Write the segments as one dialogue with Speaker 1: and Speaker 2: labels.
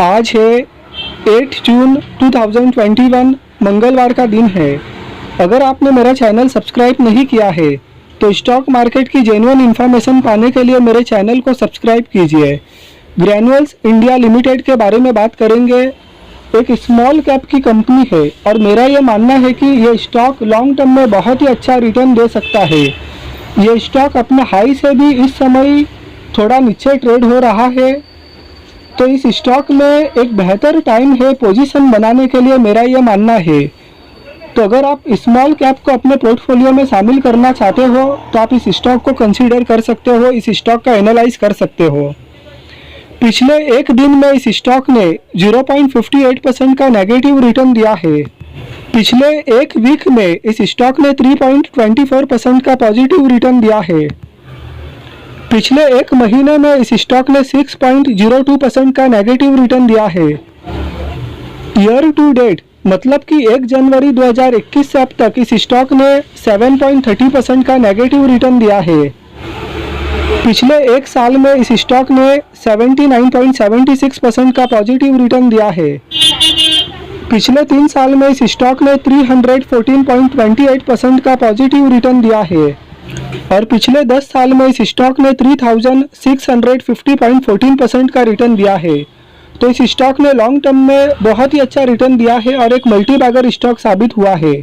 Speaker 1: आज है 8 जून 2021 मंगलवार का दिन है। अगर आपने मेरा चैनल सब्सक्राइब नहीं किया है तो स्टॉक मार्केट की जेन्युइन इन्फॉर्मेशन पाने के लिए मेरे चैनल को सब्सक्राइब कीजिए। ग्रैन्यूल्स इंडिया लिमिटेड के बारे में बात करेंगे। एक स्मॉल कैप की कंपनी है और मेरा ये मानना है कि ये स्टॉक लॉन्ग टर्म में बहुत ही अच्छा रिटर्न दे सकता है। ये स्टॉक अपने हाई से भी इस समय थोड़ा नीचे ट्रेड हो रहा है, तो इस स्टॉक में एक बेहतर टाइम है पोजीशन बनाने के लिए, मेरा ये मानना है। तो अगर आप स्मॉल कैप को अपने पोर्टफोलियो में शामिल करना चाहते हो तो आप इस स्टॉक को कंसीडर कर सकते हो, इस स्टॉक का एनालाइज कर सकते हो। पिछले एक दिन में इस स्टॉक ने 0.58% का नेगेटिव रिटर्न दिया है। पिछले एक वीक में इस स्टॉक ने 3.24% का पॉजिटिव रिटर्न दिया है। पिछले एक महीने में इस स्टॉक ने 6.02% का नेगेटिव रिटर्न दिया है। ईयर टू डेट मतलब कि 1 जनवरी 2021 से अब तक इस स्टॉक ने 7.30% का नेगेटिव रिटर्न दिया है। पिछले एक साल में इस स्टॉक ने 79.76% का पॉजिटिव रिटर्न दिया है। पिछले 3 साल में इस स्टॉक ने 314.28% का पॉजिटिव रिटर्न दिया है और पिछले 10 साल में इस स्टॉक ने 3650.14% का रिटर्न दिया है। तो इस स्टॉक ने लॉन्ग टर्म में बहुत ही अच्छा रिटर्न दिया है और एक मल्टी बैगर स्टॉक साबित हुआ है।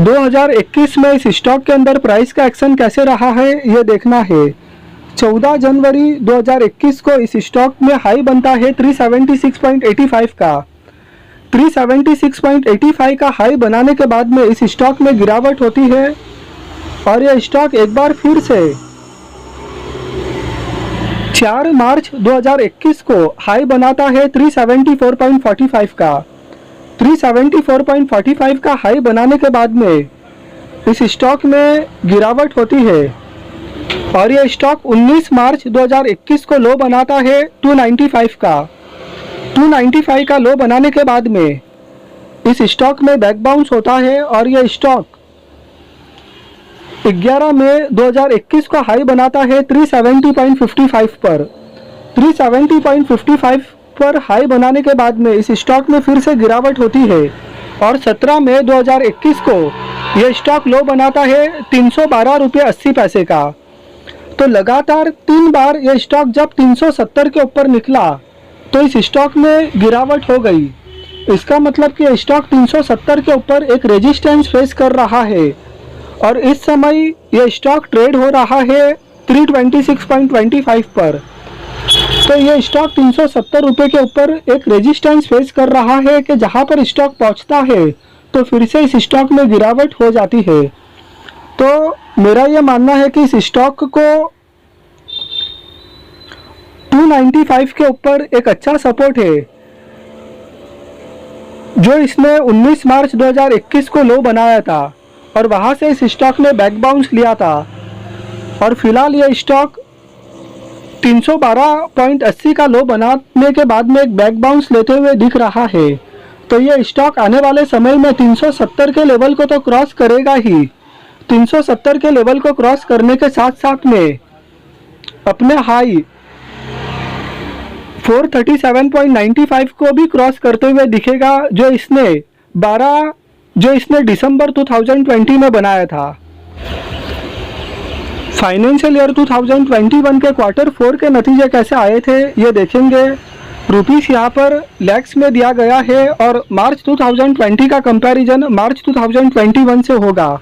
Speaker 1: 2021 में इस स्टॉक के अंदर प्राइस का एक्शन कैसे रहा है ये देखना है। 14 जनवरी 2021 को इस स्टॉक में हाई बनता है 376.85 का। 376.85 का हाई बनाने के बाद में इस स्टॉक में गिरावट होती है और यह स्टॉक एक बार फिर से 4 मार्च 2021 को हाई बनाता है 374.45 का। 374.45 का हाई बनाने के बाद में इस स्टॉक में गिरावट होती है और यह स्टॉक 19 मार्च 2021 को लो बनाता है 295 का। 295 का लो बनाने के बाद में इस स्टॉक में बैक बाउंस होता है और यह स्टॉक 11 मई 2021 को हाई बनाता है 370.55 पर। 370.55 पर हाई बनाने के बाद में इस स्टॉक में फिर से गिरावट होती है और 17 मई 2021 को यह स्टॉक लो बनाता है 312 रुपये 80 पैसे का। तो लगातार 3 बार यह स्टॉक जब 370 के ऊपर निकला तो इस स्टॉक में गिरावट हो गई। इसका मतलब कि स्टॉक 370 के ऊपर एक रेजिस्टेंस फेस कर रहा है और इस समय यह स्टॉक ट्रेड हो रहा है 326.25 पर। तो यह स्टॉक 370 रुपये के ऊपर एक रेजिस्टेंस फेस कर रहा है कि जहां पर स्टॉक पहुंचता है तो फिर से इस स्टॉक में गिरावट हो जाती है। तो मेरा यह मानना है कि इस स्टॉक को 295 के ऊपर एक अच्छा सपोर्ट है जो इसने 19 मार्च 2021 को लो बनाया था और वहां से इस स्टॉक ने बैक बाउंस लिया था और फिलहाल यह स्टॉक 312.80 का लो बनाने के बाद में एक बैक बाउंस लेते हुए दिख रहा है। तो यह स्टॉक आने वाले समय में 370 के लेवल को तो क्रॉस करेगा ही। 370 के लेवल को क्रॉस करने के साथ साथ में अपने हाई 437.95 को भी क्रॉस करते हुए दिखेगा जो इसने दिसंबर 2020 में बनाया था। फाइनेंशियल ईयर 2021 के क्वार्टर 4 के नतीजे कैसे आए थे ये देखेंगे। रुपीस यहाँ पर लैक्स में दिया गया है और मार्च 2020 का कंपैरिजन मार्च 2021 से होगा।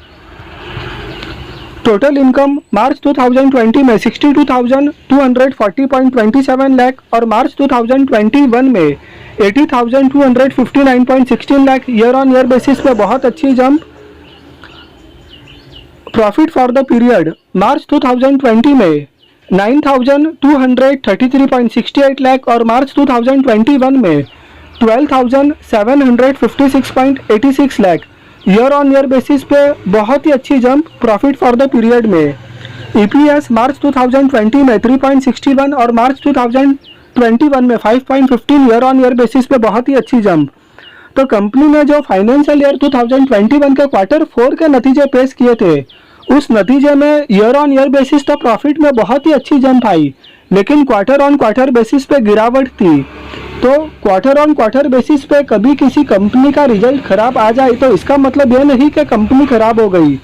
Speaker 1: टोटल इनकम मार्च 2020 में 62,240.27 लाख और मार्च 2021 में 80,259.16 lakh. Year on year basis पे बहुत अच्छी jump. Profit for the period March 2020 में 9,233.68 लाख और मार्च 2021 में 12,756.86 lakh. Year on year basis पे बहुत ही अच्छी jump profit for the period में। ईपीएस मार्च 2020 में 3.61 और मार्च 2021 में 5.15। ईयर ऑन ईयर बेसिस पे बहुत ही अच्छी जंप। तो कंपनी ने जो फाइनेंशियल ईयर 2021 के क्वार्टर 4 के नतीजे पेश किए थे उस नतीजे में ईयर ऑन ईयर बेसिस तो प्रॉफिट में बहुत ही अच्छी जंप आई, लेकिन क्वार्टर ऑन क्वार्टर बेसिस पे गिरावट थी। तो क्वार्टर ऑन क्वार्टर बेसिस पे कभी किसी कंपनी का रिजल्ट खराब आ जाए तो इसका मतलब यह नहीं कि कंपनी खराब हो गई।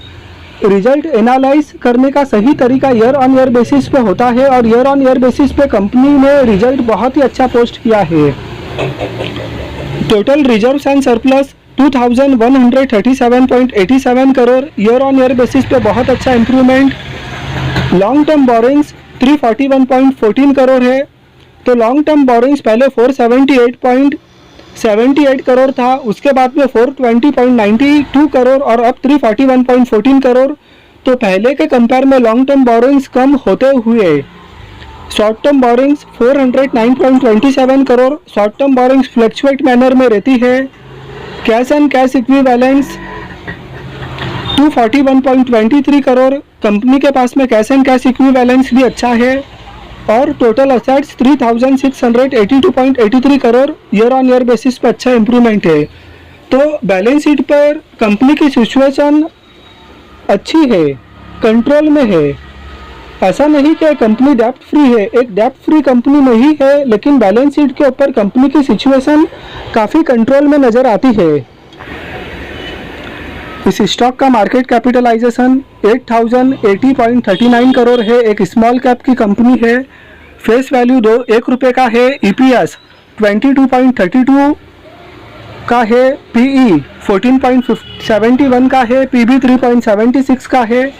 Speaker 1: रिजल्ट एनालाइज करने का सही तरीका ईयर ऑन ईयर बेसिस पे होता है और ईयर ऑन ईयर बेसिस पे कंपनी ने रिजल्ट बहुत ही अच्छा पोस्ट किया है। Total reserves and surplus 2137.87 crore, year on year basis पे बहुत अच्छा improvement. Long term borrowings 341.14 crore है। तो लॉन्ग टर्म बोरिंग्स पहले 478.78 करोड़ था, उसके बाद में 420.92 करोड़ और अब 341.14 करोड़। तो पहले के कंपेयर में लॉन्ग टर्म बोरिंग्स कम होते हुए short term borrowings 409.27 crore. Short term borrowings fluctuate manner में रहती है। Cash and cash equivalence 241.23 crore, company के पास में कैश एंड कैश इक्विवेलेंस भी अच्छा है। और total assets 3682.83 crore, year on year basis पर अच्छा इंप्रूवमेंट है। तो बैलेंस शीट पर कंपनी की सिचुएशन अच्छी है, कंट्रोल में है। ऐसा नहीं कि कंपनी डेप्ट फ्री है, एक डेप्ट फ्री कंपनी नहीं है, लेकिन बैलेंस शीट के ऊपर कंपनी की सिचुएशन काफ़ी कंट्रोल में नज़र आती है। इस स्टॉक का मार्केट कैपिटलाइजेशन 8080.39 करोड़ है। एक स्मॉल कैप की कंपनी है। फेस वैल्यू 1 रुपये का है। ईपीएस 22.32 का है। पीई 14.71 का है। पीबी 3.76 का है।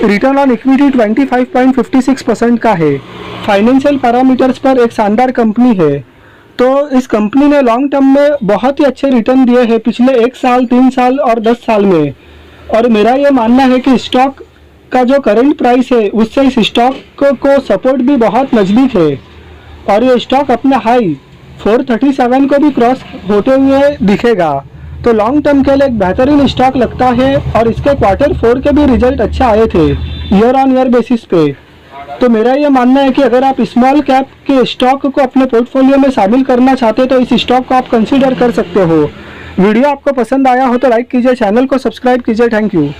Speaker 1: रिटर्न ऑन इक्विटी 25.56% का है। फाइनेंशियल पैरामीटर्स पर एक शानदार कंपनी है। तो इस कंपनी ने लॉन्ग टर्म में बहुत ही अच्छे रिटर्न दिए हैं पिछले 1 साल, 3 साल और 10 साल में। और मेरा ये मानना है कि स्टॉक का जो करंट प्राइस है उससे इस स्टॉक को सपोर्ट भी बहुत नज़दीक है और ये स्टॉक अपना हाई 437 को भी क्रॉस होते हुए दिखेगा। तो लॉन्ग टर्म के लिए एक बेहतरीन स्टॉक लगता है और इसके क्वार्टर 4 के भी रिजल्ट अच्छे आए थे ईयर ऑन ईयर बेसिस पे। तो मेरा ये मानना है कि अगर आप स्मॉल कैप के स्टॉक को अपने पोर्टफोलियो में शामिल करना चाहते हो तो इस स्टॉक को आप कंसीडर कर सकते हो। वीडियो आपको पसंद आया हो तो लाइक कीजिए, चैनल को सब्सक्राइब कीजिए। Thank you.